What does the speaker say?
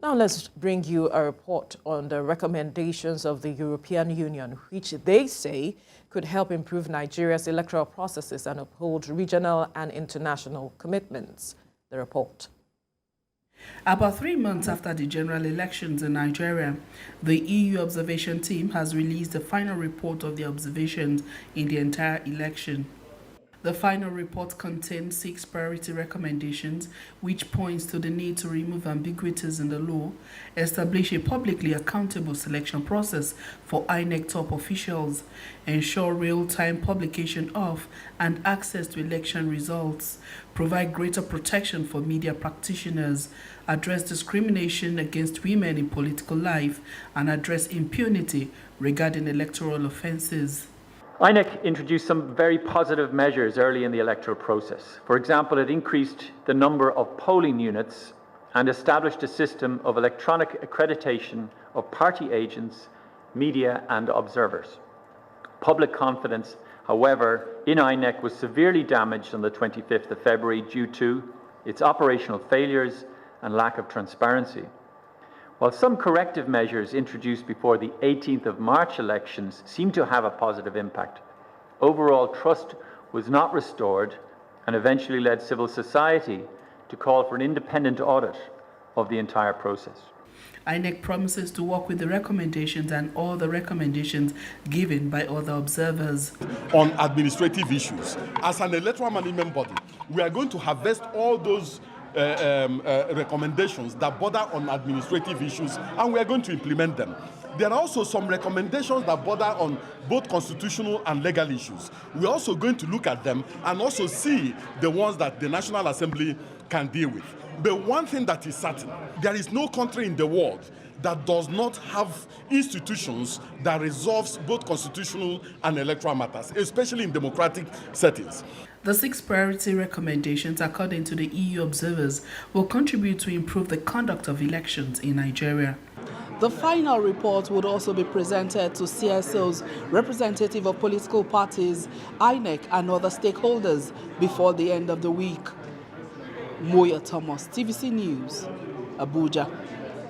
Now let's bring you a report on the recommendations of the European Union, which they say could help improve Nigeria's electoral processes and uphold regional and international commitments. The report. About 3 months after the general elections in Nigeria, the EU observation team has released the final report of the observations in the entire election. The final report contains 6 priority recommendations, which points to the need to remove ambiguities in the law, establish a publicly accountable selection process for INEC top officials, ensure real-time publication of and access to election results, provide greater protection for media practitioners, address discrimination against women in political life, and address impunity regarding electoral offenses. INEC introduced some very positive measures early in the electoral process. For example, it increased the number of polling units and established a system of electronic accreditation of party agents, media and observers. Public confidence, however, in INEC was severely damaged on the 25th of February due to its operational failures and lack of transparency. While some corrective measures introduced before the 18th of March elections seem to have a positive impact, overall trust was not restored and eventually led civil society to call for an independent audit of the entire process. INEC promises to work with the recommendations and all the recommendations given by other observers. On administrative issues, as an electoral management body, we are going to harvest all those recommendations that border on administrative issues, and we are going to implement them. There are also some recommendations that border on both constitutional and legal issues. We're also going to look at them and also see the ones that the National Assembly can deal with. But one thing that is certain, there is no country in the world that does not have institutions that resolves both constitutional and electoral matters, especially in democratic settings. The 6 priority recommendations, according to the EU observers, will contribute to improve the conduct of elections in Nigeria. The final report would also be presented to CSOs, representative of political parties, INEC and other stakeholders before the end of the week. Moya Thomas, TVC News, Abuja.